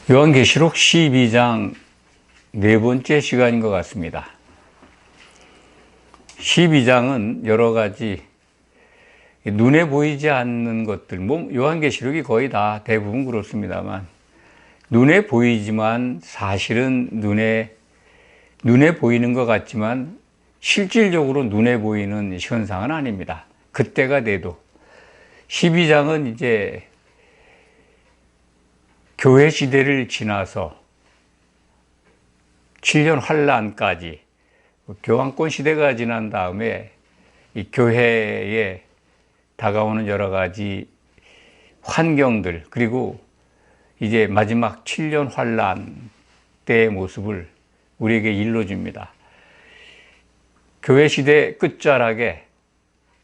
요한계시록 12장 네 번째 시간인 것 같습니다. 12장은 여러 가지 눈에 보이지 않는 것들, 요한계시록이 거의 다 대부분 그렇습니다만, 눈에 보이지만 사실은 눈에 보이는 것 같지만 실질적으로 눈에 보이는 현상은 아닙니다. 그때가 돼도 12장은 이제 교회 시대를 지나서 7년 환란까지 교황권 시대가 지난 다음에 이 교회에 다가오는 여러 가지 환경들, 그리고 이제 마지막 7년 환란 때의 모습을 우리에게 일러줍니다. 교회 시대 끝자락에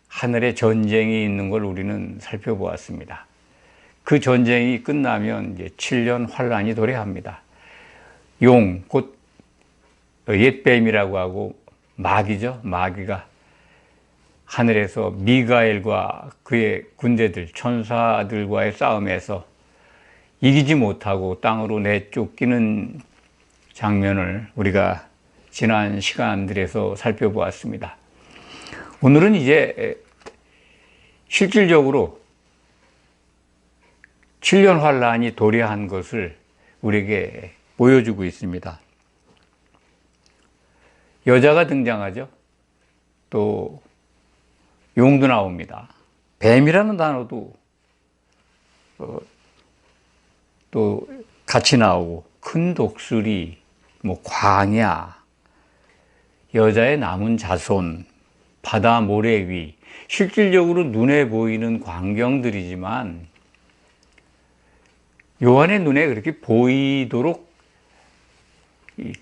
하늘에 전쟁이 있는 걸 우리는 살펴보았습니다. 그 전쟁이 끝나면 이제 7년 환란이 도래합니다. 용, 곧 옛뱀이라고 하고 마귀죠. 마귀가 하늘에서 미가엘과 그의 군대들, 천사들과의 싸움에서 이기지 못하고 땅으로 내쫓기는 장면을 우리가 지난 시간들에서 살펴보았습니다. 오늘은 이제 실질적으로 7년 환란이 도래한 것을 우리에게 보여주고 있습니다. 여자가 등장하죠. 또 용도 나옵니다. 뱀이라는 단어도 또 같이 나오고, 큰 독수리, 광야, 여자의 남은 자손, 바다 모래 위, 실질적으로 눈에 보이는 광경들이지만 요한의 눈에 그렇게 보이도록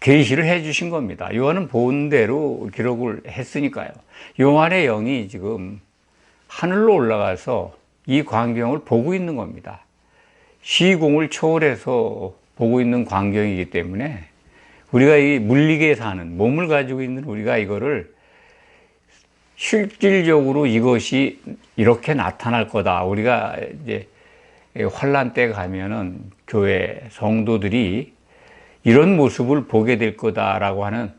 계시를 해 주신 겁니다. 요한은 본 대로 기록을 했으니까요. 요한의 영이 지금 하늘로 올라가서 이 광경을 보고 있는 겁니다. 시공을 초월해서 보고 있는 광경이기 때문에 우리가 이 물리계에 사는, 몸을 가지고 있는 우리가 이거를 실질적으로 이것이 이렇게 나타날 거다. 우리가 이제 환란 때 가면은 교회 성도들이 이런 모습을 보게 될 거다라고 하는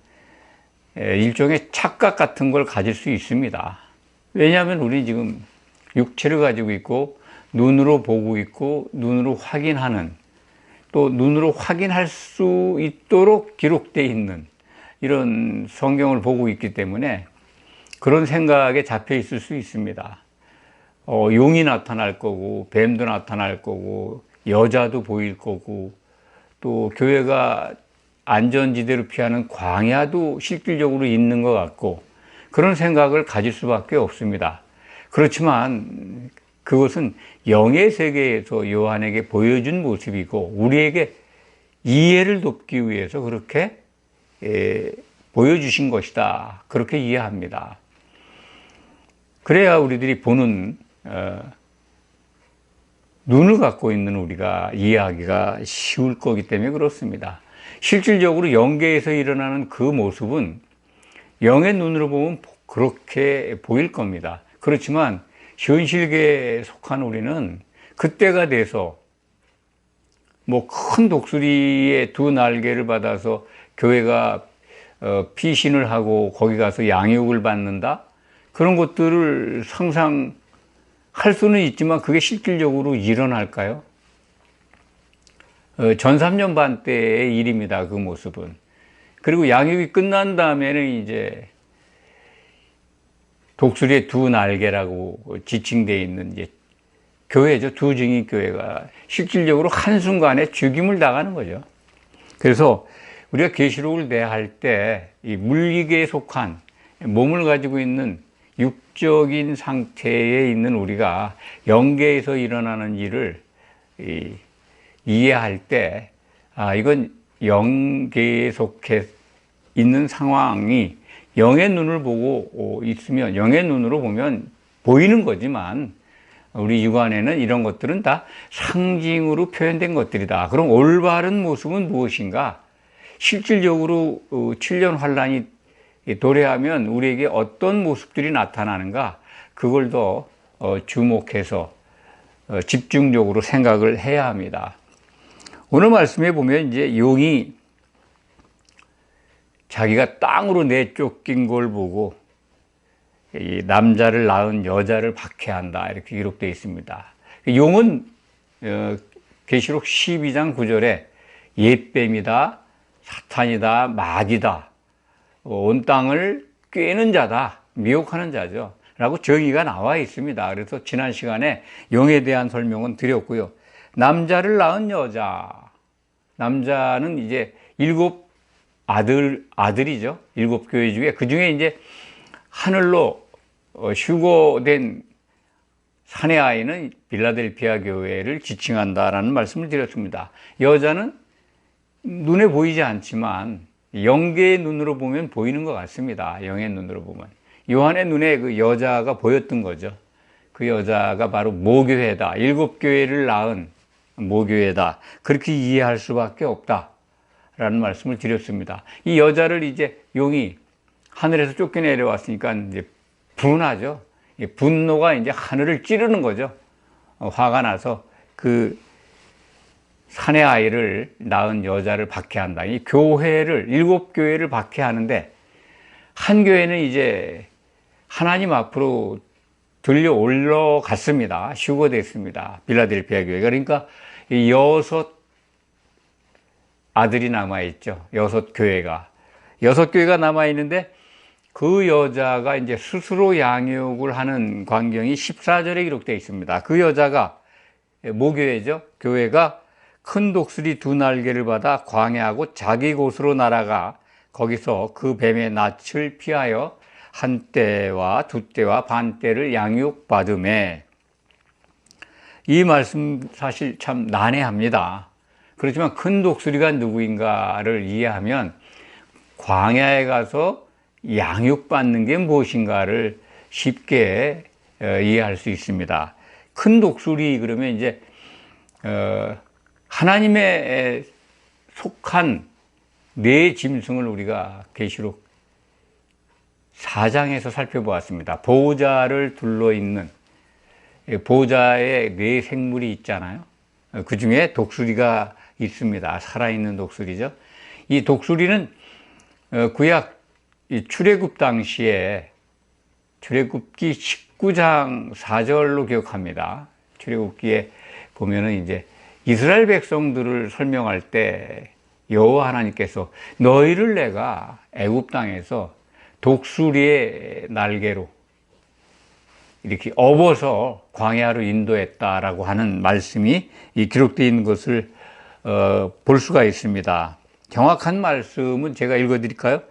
일종의 착각 같은 걸 가질 수 있습니다. 왜냐하면 우리 지금 육체를 가지고 있고, 눈으로 보고 있고, 눈으로 확인하는, 또 눈으로 확인할 수 있도록 기록되어 있는 이런 성경을 보고 있기 때문에 그런 생각에 잡혀 있을 수 있습니다. 용이 나타날 거고, 뱀도 나타날 거고, 여자도 보일 거고, 또 교회가 안전지대로 피하는 광야도 실질적으로 있는 것 같고, 그런 생각을 가질 수밖에 없습니다. 그렇지만 그것은 영의 세계에서 요한에게 보여준 모습이고, 우리에게 이해를 돕기 위해서 그렇게 보여주신 것이다, 그렇게 이해합니다. 그래야 우리들이 보는 눈을 갖고 있는 우리가 이해하기가 쉬울 거기 때문에 그렇습니다. 실질적으로 영계에서 일어나는 그 모습은 영의 눈으로 보면 그렇게 보일 겁니다. 그렇지만 현실계에 속한 우리는 그때가 돼서 큰 독수리의 두 날개를 받아서 교회가 피신을 하고 거기 가서 양육을 받는다, 그런 것들을 상상할 수는 있지만 그게 실질적으로 일어날까요? 전 3년 반 때의 일입니다, 그 모습은. 그리고 양육이 끝난 다음에는 이제 독수리의 두 날개라고 지칭되어 있는 이제 교회죠. 두 증인 교회가 실질적으로 한순간에 죽임을 당하는 거죠. 그래서 우리가 계시록을 대할 때 이 물리계에 속한 몸을 가지고 있는 육적인 상태에 있는 우리가 영계에서 일어나는 일을 이해할 때, 이건 영계에 속해 있는 상황이 영의 눈을 보고 있으면, 영의 눈으로 보면 보이는 거지만 우리 육안에는 이런 것들은 다 상징으로 표현된 것들이다. 그럼 올바른 모습은 무엇인가? 실질적으로 7년 환란이 도래하면 우리에게 어떤 모습들이 나타나는가, 그걸 더 주목해서 집중적으로 생각을 해야 합니다. 오늘 말씀에 보면 이제 용이 자기가 땅으로 내쫓긴 걸 보고 이 남자를 낳은 여자를 박해한다 이렇게 기록되어 있습니다. 용은 계시록 12장 9절에 옛뱀이다, 사탄이다, 마귀다, 온 땅을 꿰는 자다, 미혹하는 자죠 라고 정의가 나와 있습니다. 그래서 지난 시간에 용에 대한 설명은 드렸고요. 남자를 낳은 여자, 남자는 이제 7 아들이죠. 7 교회 중에 그 중에 이제 하늘로 휴거된 사내 아이는 빌라델피아 교회를 지칭한다라는 말씀을 드렸습니다. 여자는 눈에 보이지 않지만 영계의 눈으로 보면 보이는 것 같습니다. 영의 눈으로 보면. 요한의 눈에 그 여자가 보였던 거죠. 그 여자가 바로 모교회다. 7 교회를 낳은 모교회다. 그렇게 이해할 수밖에 없다. 라는 말씀을 드렸습니다. 이 여자를 이제 용이 하늘에서 쫓겨내려왔으니까 이제 분하죠. 분노가 이제 하늘을 찌르는 거죠. 화가 나서 그 사내 아이를 낳은 여자를 박해한다. 이 교회를, 7 교회를 박해하는데 한 교회는 이제 하나님 앞으로 들려 올라갔습니다. 휴거됐습니다. 빌라델피아 교회가. 그러니까 6 아들이 남아있죠. 6 교회가. 6 교회가 남아있는데 그 여자가 이제 스스로 양육을 하는 광경이 14절에 기록되어 있습니다. 그 여자가 모교회죠. 교회가 큰 독수리 2 날개를 받아 광야하고 자기 곳으로 날아가 거기서 그 뱀의 낯을 피하여 1 때와 2 때와 반 때를 양육받음에. 이 말씀 사실 참 난해합니다. 그렇지만 큰 독수리가 누구인가를 이해하면 광야에 가서 양육받는 게 무엇인가를 쉽게 이해할 수 있습니다. 큰 독수리 그러면 이제 하나님의 속한 4 짐승을 우리가 계시록 4장에서 살펴보았습니다. 보호자를 둘러있는 보호자의 4 생물이 있잖아요. 그 중에 독수리가 있습니다. 살아있는 독수리죠. 이 독수리는 구약 출애굽 당시에 출애굽기 19장 4절로 기억합니다. 출애굽기에 보면은 이제 이스라엘 백성들을 설명할 때 여호와 하나님께서 너희를 내가 애굽 땅에서 독수리의 날개로 이렇게 업어서 광야로 인도했다라고 하는 말씀이 기록되어 있는 것을 볼 수가 있습니다. 정확한 말씀은 제가 읽어드릴까요?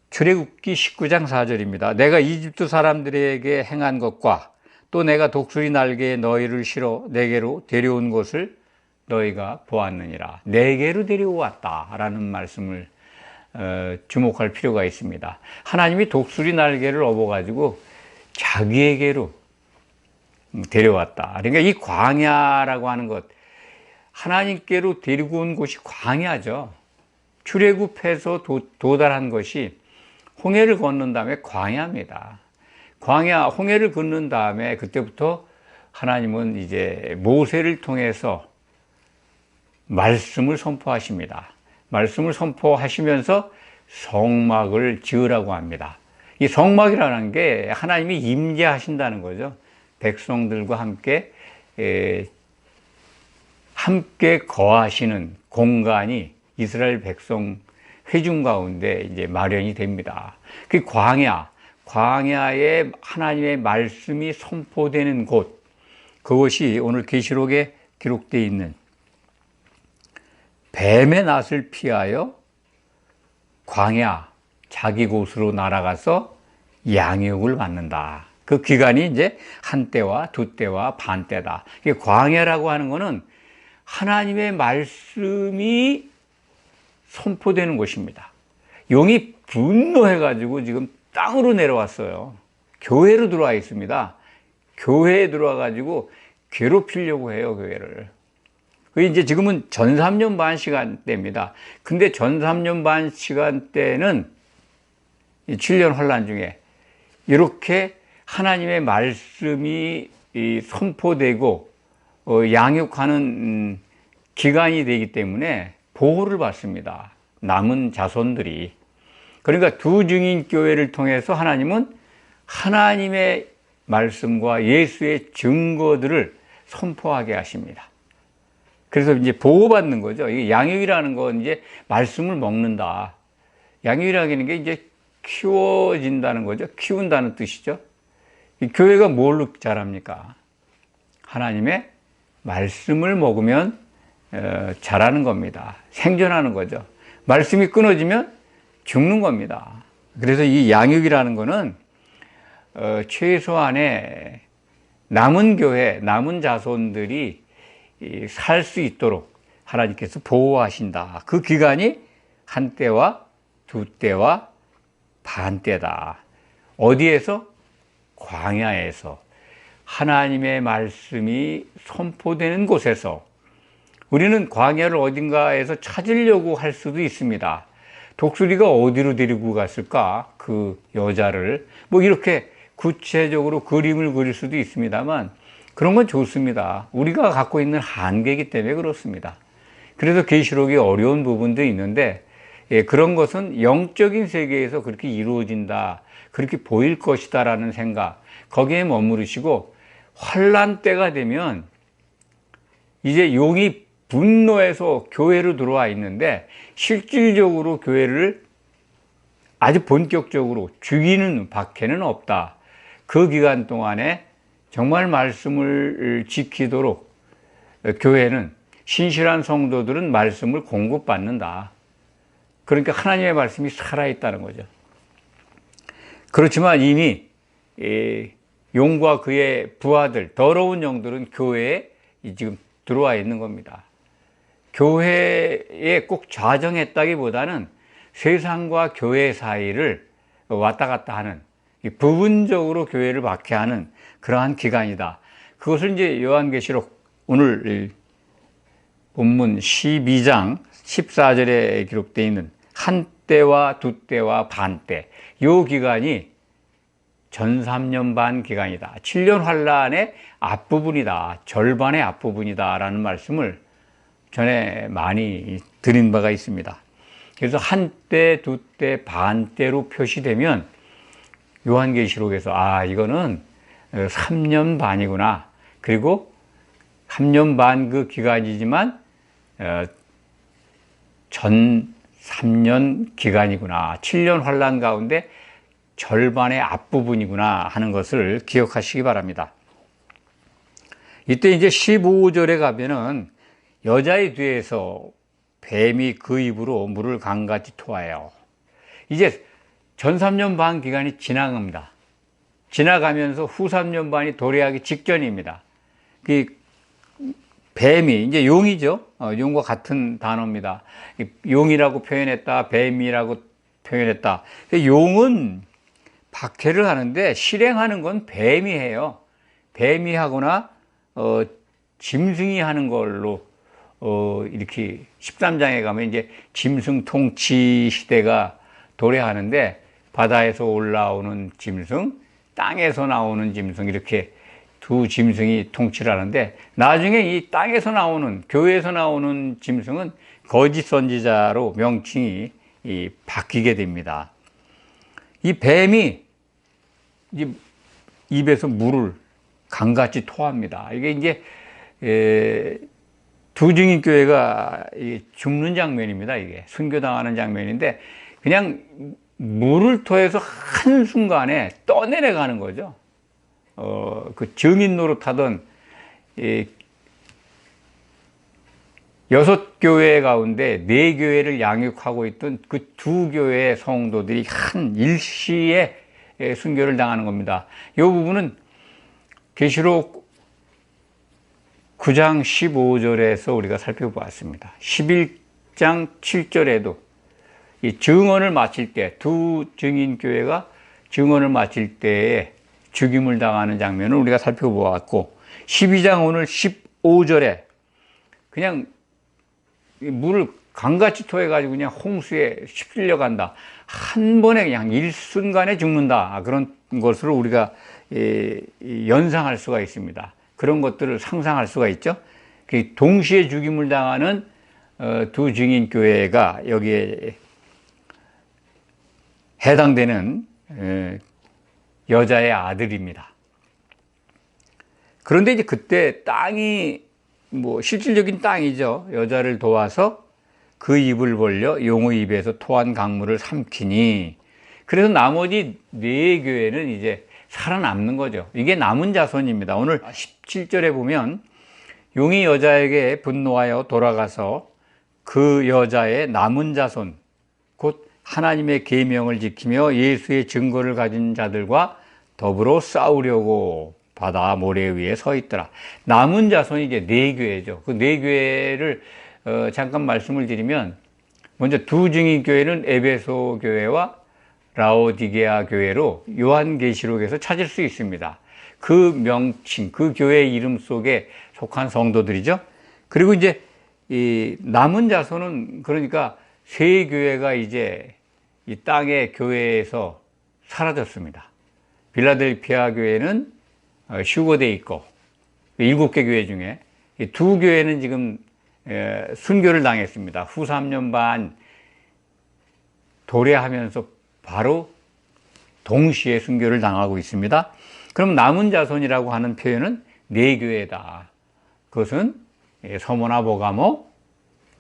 출애굽기 19장 4절입니다. 내가 이집트 사람들에게 행한 것과 또 내가 독수리 날개에 너희를 실어 내게로 데려온 것을 너희가 보았느니라. 내게로 데려왔다라는 말씀을 주목할 필요가 있습니다. 하나님이 독수리 날개를 업어가지고 자기에게로 데려왔다. 그러니까 이 광야라고 하는 것, 하나님께로 데리고 온 곳이 광야죠. 출애굽해서 도달한 것이 홍해를 건넌 다음에 광야입니다. 광야, 홍해를 건넌 다음에 그때부터 하나님은 이제 모세를 통해서 말씀을 선포하십니다. 말씀을 선포하시면서 성막을 지으라고 합니다. 이 성막이라는 게 하나님이 임재하신다는 거죠. 백성들과 함께 거하시는 공간이 이스라엘 백성 회중 가운데 이제 마련이 됩니다. 그 광야에 하나님의 말씀이 선포되는 곳, 그것이 오늘 계시록에 기록되어 있는 뱀의 낯을 피하여 광야, 자기 곳으로 날아가서 양육을 받는다. 그 기간이 이제 1 때와 2 때와 반 때다. 광야라고 하는 것은 하나님의 말씀이 선포되는 곳입니다. 용이 분노해가지고 지금 땅으로 내려왔어요. 교회로 들어와 있습니다. 교회에 들어와가지고 괴롭히려고 해요, 교회를. 그게 이제 지금은 전 3년 반 시간대입니다. 근데 전 3년 반 시간대는 7년 환란 중에 이렇게 하나님의 말씀이 선포되고 양육하는 기간이 되기 때문에 보호를 받습니다. 남은 자손들이. 그러니까 두 증인 교회를 통해서 하나님은 하나님의 말씀과 예수의 증거들을 선포하게 하십니다. 그래서 이제 보호받는 거죠. 이게 양육이라는 건 이제 말씀을 먹는다. 양육이라는 게 이제 키워진다는 거죠. 키운다는 뜻이죠. 이 교회가 뭘로 자랍니까? 하나님의 말씀을 먹으면 자라는 겁니다. 생존하는 거죠. 말씀이 끊어지면 죽는 겁니다. 그래서 이 양육이라는 거는 최소한의 남은 교회, 남은 자손들이 살 수 있도록 하나님께서 보호하신다. 그 기간이 한 때와 두 때와 반 때다. 어디에서? 광야에서. 하나님의 말씀이 선포되는 곳에서. 우리는 광야를 어딘가에서 찾으려고 할 수도 있습니다. 독수리가 어디로 데리고 갔을까? 그 여자를. 뭐 이렇게 구체적으로 그림을 그릴 수도 있습니다만 그런 건 좋습니다. 우리가 갖고 있는 한계이기 때문에 그렇습니다. 그래서 계시록이 어려운 부분도 있는데 그런 것은 영적인 세계에서 그렇게 이루어진다, 그렇게 보일 것이다 라는 생각, 거기에 머무르시고 환난 때가 되면 이제 용이 분노해서 교회로 들어와 있는데 실질적으로 교회를 아주 본격적으로 죽이는 박해는 없다. 그 기간 동안에 정말 말씀을 지키도록 교회는, 신실한 성도들은 말씀을 공급받는다. 그러니까 하나님의 말씀이 살아있다는 거죠. 그렇지만 이미 용과 그의 부하들, 더러운 영들은 교회에 지금 들어와 있는 겁니다. 교회에 꼭 좌정했다기보다는 세상과 교회 사이를 왔다 갔다 하는, 부분적으로 교회를 박해하는 그러한 기간이다. 그것을 이제 요한계시록 오늘 본문 12장 14절에 기록되어 있는 한 때와 두 때와 반 때, 이 기간이 전 3년 반 기간이다. 7년 환란의 앞부분이다. 절반의 앞부분이다. 라는 말씀을 전에 많이 드린 바가 있습니다. 그래서 한 때, 두 때, 반 때로 표시되면 요한계시록에서 이거는 3년 반이구나. 그리고 3년 반 그 기간이지만 전 3년 기간이구나. 7년 환란 가운데 절반의 앞부분이구나 하는 것을 기억하시기 바랍니다. 이때 이제 15절에 가면은 여자의 뒤에서 뱀이 그 입으로 물을 강같이 토하여. 이제 전 3년 반 기간이 지나갑니다. 지나가면서 후 3년 반이 도래하기 직전입니다. 그 뱀이 이제 용이죠. 용과 같은 단어입니다. 용이라고 표현했다, 뱀이라고 표현했다. 용은 박해를 하는데 실행하는 건 뱀이 해요. 뱀이 하거나 짐승이 하는 걸로 이렇게 13장에 가면 이제 짐승 통치 시대가 도래하는데 바다에서 올라오는 짐승, 땅에서 나오는 짐승, 이렇게 두 짐승이 통치를 하는데 나중에 이 땅에서 나오는, 교회에서 나오는 짐승은 거짓 선지자로 명칭이 바뀌게 됩니다. 이 뱀이 이제 입에서 물을 강같이 토합니다. 이게 이제 두 증인 교회가 죽는 장면입니다. 이게 순교당하는 장면인데 그냥 물을 토해서 한순간에 떠내려가는 거죠. 그 증인 노릇하던 6교회 가운데 4교회를 양육하고 있던 그 2교회의 성도들이 한 일시에 순교를 당하는 겁니다. 이 부분은 계시록 9장 15절에서 우리가 살펴보았습니다. 11장 7절에도 이 증언을 마칠 때, 두 증인 교회가 증언을 마칠 때에 죽임을 당하는 장면을 우리가 살펴보았고, 12장 오늘 15절에 그냥 물을 강같이 토해가지고 그냥 홍수에 휩쓸려 간다. 한 번에 그냥 일순간에 죽는다. 그런 것으로 우리가 연상할 수가 있습니다. 그런 것들을 상상할 수가 있죠. 동시에 죽임을 당하는 두 증인 교회가 여기에 해당되는 여자의 아들입니다. 그런데 이제 그때 땅이 뭐 실질적인 땅이죠. 여자를 도와서 그 입을 벌려 용의 입에서 토한 강물을 삼키니, 그래서 나머지 네 교회는 이제 살아남는 거죠. 이게 남은 자손입니다. 오늘 17절에 보면 용이 여자에게 분노하여 돌아가서 그 여자의 남은 자손, 곧 하나님의 계명을 지키며 예수의 증거를 가진 자들과 더불어 싸우려고 바다 모래 위에 서 있더라. 남은 자손이 이제 네 교회죠. 그 네 교회를 잠깐 말씀을 드리면, 먼저 두 증인 교회는 에베소 교회와 라오디게아 교회로 요한계시록에서 찾을 수 있습니다. 그 명칭, 그 교회 이름 속에 속한 성도들이죠. 그리고 이제 이 남은 자손은, 그러니까 세 교회가 이제 이 땅의 교회에서 사라졌습니다. 빌라델피아 교회는 휴거돼 있고, 7개 교회 중에 두 교회는 지금 순교를 당했습니다. 후 3년 반 도래하면서 바로 동시에 순교를 당하고 있습니다. 그럼 남은 자손이라고 하는 표현은 네 교회다. 그것은 서모나 보가모,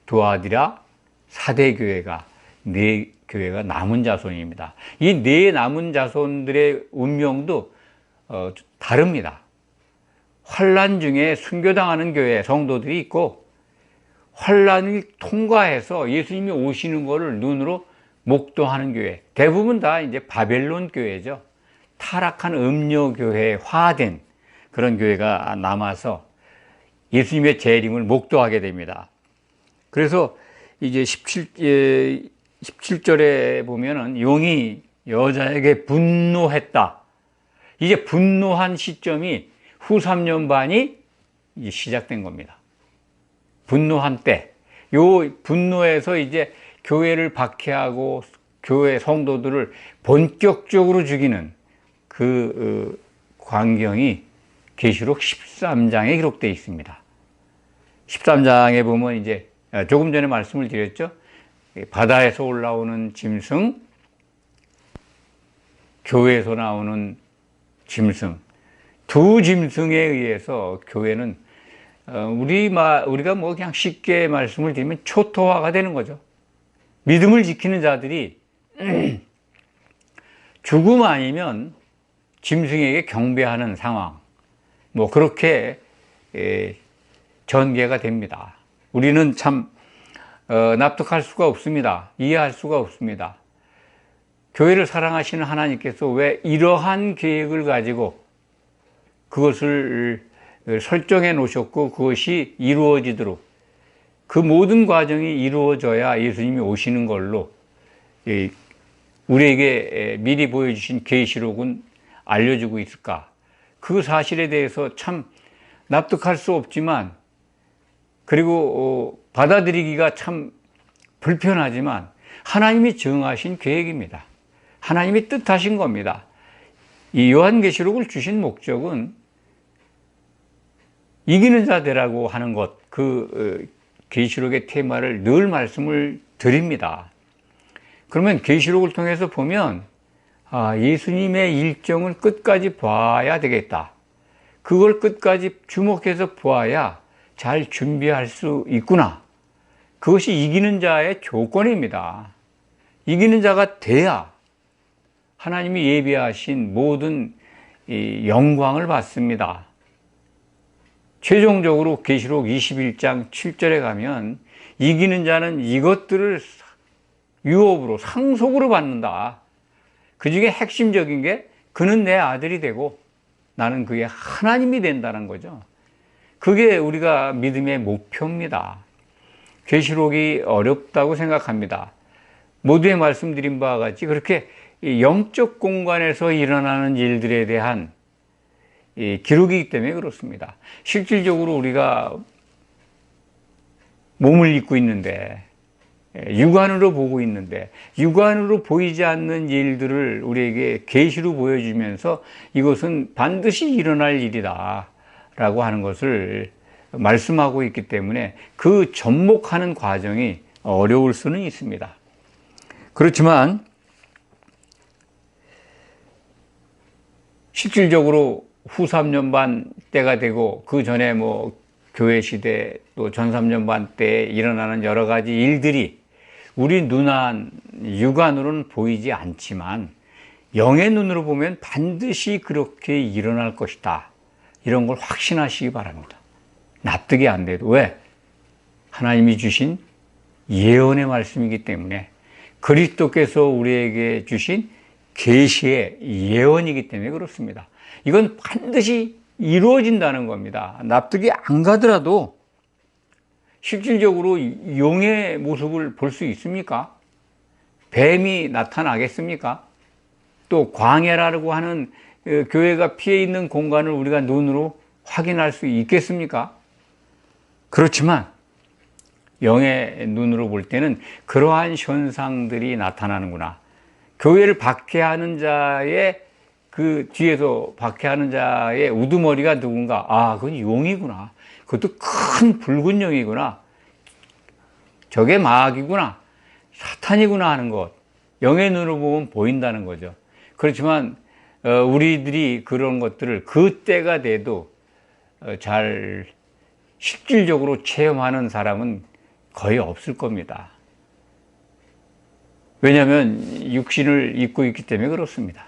두아디라, 사대교회가 네 교회가 남은 자손입니다. 이 네 남은 자손들의 운명도 다릅니다. 환난 중에 순교당하는 교회 성도들이 있고, 환난을 통과해서 예수님이 오시는 것을 눈으로 목도하는 교회, 대부분 다 이제 바벨론 교회죠. 타락한 음료 교회화된 그런 교회가 남아서 예수님의 재림을 목도하게 됩니다. 그래서 이제 17절에 보면은 용이 여자에게 분노했다. 이제 분노한 시점이 후 3년 반이 이제 시작된 겁니다. 분노한 때, 요 분노에서 이제 교회를 박해하고 교회 성도들을 본격적으로 죽이는 그 광경이 계시록 13장에 기록되어 있습니다. 13장에 보면 이제 조금 전에 말씀을 드렸죠. 바다에서 올라오는 짐승, 교회에서 나오는 짐승, 두 짐승에 의해서 교회는 우리가 뭐 그냥 쉽게 말씀을 드리면 초토화가 되는 거죠. 믿음을 지키는 자들이 죽음 아니면 짐승에게 경배하는 상황, 뭐 그렇게 전개가 됩니다. 우리는 참 납득할 수가 없습니다. 이해할 수가 없습니다. 교회를 사랑하시는 하나님께서 왜 이러한 계획을 가지고 그것을 설정해 놓으셨고, 그것이 이루어지도록, 그 모든 과정이 이루어져야 예수님이 오시는 걸로 우리에게 미리 보여주신 계시록은 알려주고 있을까? 그 사실에 대해서 참 납득할 수 없지만, 그리고 받아들이기가 참 불편하지만 하나님이 정하신 계획입니다. 하나님이 뜻하신 겁니다. 이 요한계시록을 주신 목적은 이기는 자 되라고 하는 것, 그 계시록의 테마를 늘 말씀을 드립니다. 그러면 계시록을 통해서 보면 예수님의 일정을 끝까지 봐야 되겠다. 그걸 끝까지 주목해서 보아야 잘 준비할 수 있구나. 그것이 이기는 자의 조건입니다. 이기는 자가 돼야 하나님이 예비하신 모든 영광을 받습니다. 최종적으로 계시록 21장 7절에 가면 이기는 자는 이것들을 유업으로, 상속으로 받는다. 그 중에 핵심적인 게 그는 내 아들이 되고 나는 그의 하나님이 된다는 거죠. 그게 우리가 믿음의 목표입니다. 계시록이 어렵다고 생각합니다. 모두에 말씀드린 바와 같이 그렇게 영적 공간에서 일어나는 일들에 대한 기록이기 때문에 그렇습니다. 실질적으로 우리가 몸을 입고 있는데, 육안으로 보고 있는데, 육안으로 보이지 않는 일들을 우리에게 계시로 보여주면서 이것은 반드시 일어날 일이다 라고 하는 것을 말씀하고 있기 때문에 그 접목하는 과정이 어려울 수는 있습니다. 그렇지만 실질적으로 후 3년반 때가 되고 그 전에 뭐 교회 시대 또 전 3년반 때 일어나는 여러 가지 일들이 우리 눈안 육안으로는 보이지 않지만 영의 눈으로 보면 반드시 그렇게 일어날 것이다. 이런 걸 확신하시기 바랍니다. 납득이 안 돼도. 왜? 하나님이 주신 예언의 말씀이기 때문에, 그리스도께서 우리에게 주신 계시의 예언이기 때문에 그렇습니다. 이건 반드시 이루어진다는 겁니다. 납득이 안 가더라도 실질적으로 용의 모습을 볼 수 있습니까? 뱀이 나타나겠습니까? 또 광야라고 하는 교회가 피해 있는 공간을 우리가 눈으로 확인할 수 있겠습니까? 그렇지만 영의 눈으로 볼 때는 그러한 현상들이 나타나는구나. 교회를 박해하는 자의 그 뒤에서 박해하는 자의 우두머리가 누군가? 아, 그건 용이구나. 그것도 큰 붉은 용이구나. 저게 마귀구나. 사탄이구나 하는 것. 영의 눈으로 보면 보인다는 거죠. 그렇지만 우리들이 그런 것들을 그때가 돼도 잘 실질적으로 체험하는 사람은 거의 없을 겁니다. 왜냐하면 육신을 입고 있기 때문에 그렇습니다.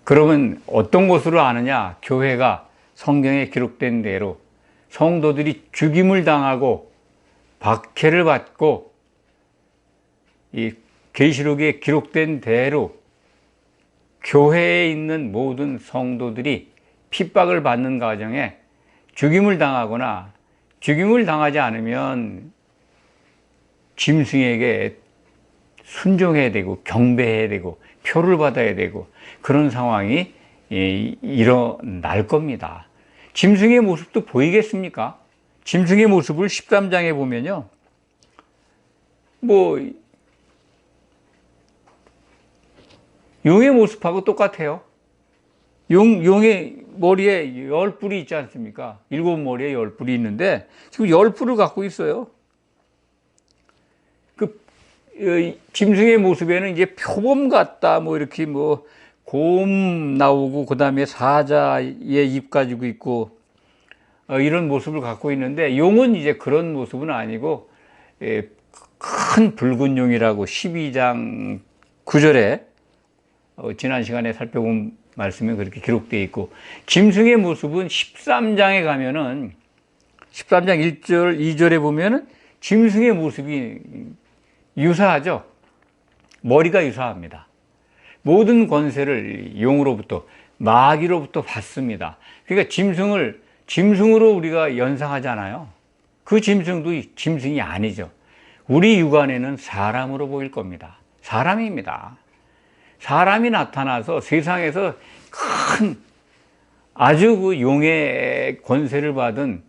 그러면 어떤 것으로 아느냐? 교회가 성경에 기록된 대로 성도들이 죽임을 당하고 박해를 받고 이 계시록에 기록된 대로 교회에 있는 모든 성도들이 핍박을 받는 과정에 죽임을 당하거나 죽임을 당하지 않으면 짐승에게 순종해야 되고 경배해야 되고 표를 받아야 되고 그런 상황이 일어날 겁니다. 짐승의 모습도 보이겠습니까? 짐승의 모습을 13장에 보면요, 뭐 용의 모습하고 똑같아요. 용의 머리에 10뿔이 있지 않습니까? 7머리에 10뿔이 있는데 지금 10뿔을 갖고 있어요. 짐승의 모습에는 이제 표범 같다, 뭐 이렇게 뭐 곰 나오고 그 다음에 사자의 입 가지고 있고 이런 모습을 갖고 있는데, 용은 이제 그런 모습은 아니고 큰 붉은 용이라고 12장 9절에 지난 시간에 살펴본 말씀에 그렇게 기록되어 있고, 짐승의 모습은 13장에 가면은 13장 1절 2절에 보면은 짐승의 모습이 유사하죠. 머리가 유사합니다. 모든 권세를 용으로부터, 마귀로부터 받습니다. 그러니까 짐승으로 우리가 연상하잖아요. 그 짐승도 짐승이 아니죠. 우리 육안에는 사람으로 보일 겁니다. 사람입니다. 사람이 나타나서 세상에서 큰 아주 그 용의 권세를 받은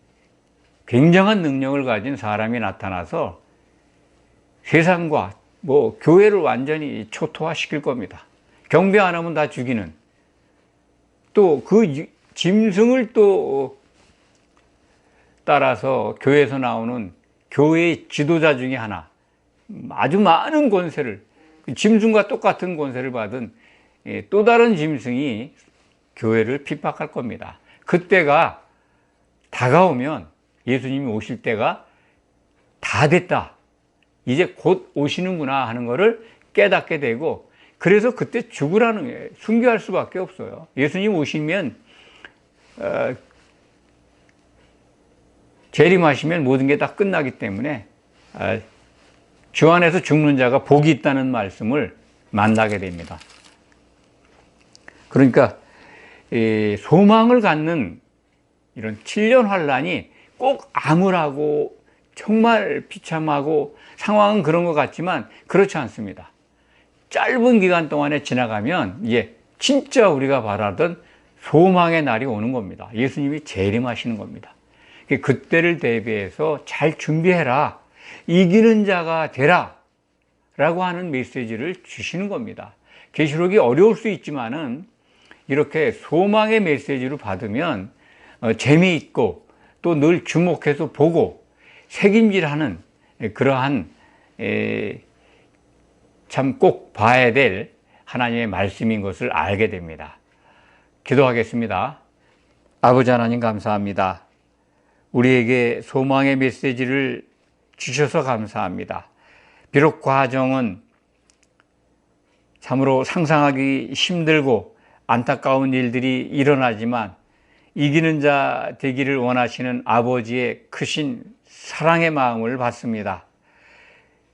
굉장한 능력을 가진 사람이 나타나서 세상과 뭐 교회를 완전히 초토화시킬 겁니다. 경배 안 하면 다 죽이는, 또 그 짐승을 또 따라서 교회에서 나오는 교회의 지도자 중에 하나, 아주 많은 권세를, 짐승과 똑같은 권세를 받은 또 다른 짐승이 교회를 핍박할 겁니다. 그때가 다가오면, 예수님이 오실 때가 다 됐다, 이제 곧 오시는구나 하는 것을 깨닫게 되고, 그래서 그때 죽으라는 거예요. 순교할 수밖에 없어요. 예수님 오시면 재림하시면 모든 게 다 끝나기 때문에 주 안에서 죽는 자가 복이 있다는 말씀을 만나게 됩니다. 그러니까 소망을 갖는 이런 7년 환란이 꼭 암울하고 정말 비참하고 상황은 그런 것 같지만 그렇지 않습니다. 짧은 기간 동안에 지나가면 이제 진짜 우리가 바라던 소망의 날이 오는 겁니다. 예수님이 재림하시는 겁니다. 그때를 대비해서 잘 준비해라, 이기는 자가 되라 라고 하는 메시지를 주시는 겁니다. 계시록이 어려울 수 있지만은 이렇게 소망의 메시지를 받으면 재미있고 또 늘 주목해서 보고 책임질하는 그러한 참 꼭 봐야 될 하나님의 말씀인 것을 알게 됩니다. 기도하겠습니다. 아버지 하나님 감사합니다. 우리에게 소망의 메시지를 주셔서 감사합니다. 비록 과정은 참으로 상상하기 힘들고 안타까운 일들이 일어나지만 이기는 자 되기를 원하시는 아버지의 크신 사랑의 마음을 받습니다.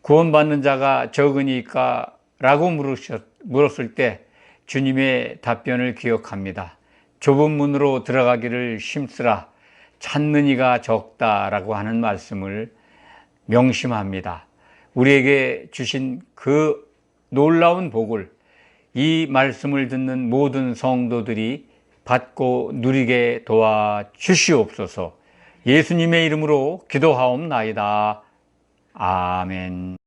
구원받는 자가 적으니까 라고 물었을 때 주님의 답변을 기억합니다. 좁은 문으로 들어가기를 힘쓰라, 찾는 이가 적다라고 하는 말씀을 명심합니다. 우리에게 주신 그 놀라운 복을 이 말씀을 듣는 모든 성도들이 받고 누리게 도와주시옵소서. 예수님의 이름으로 기도하옵나이다. 아멘.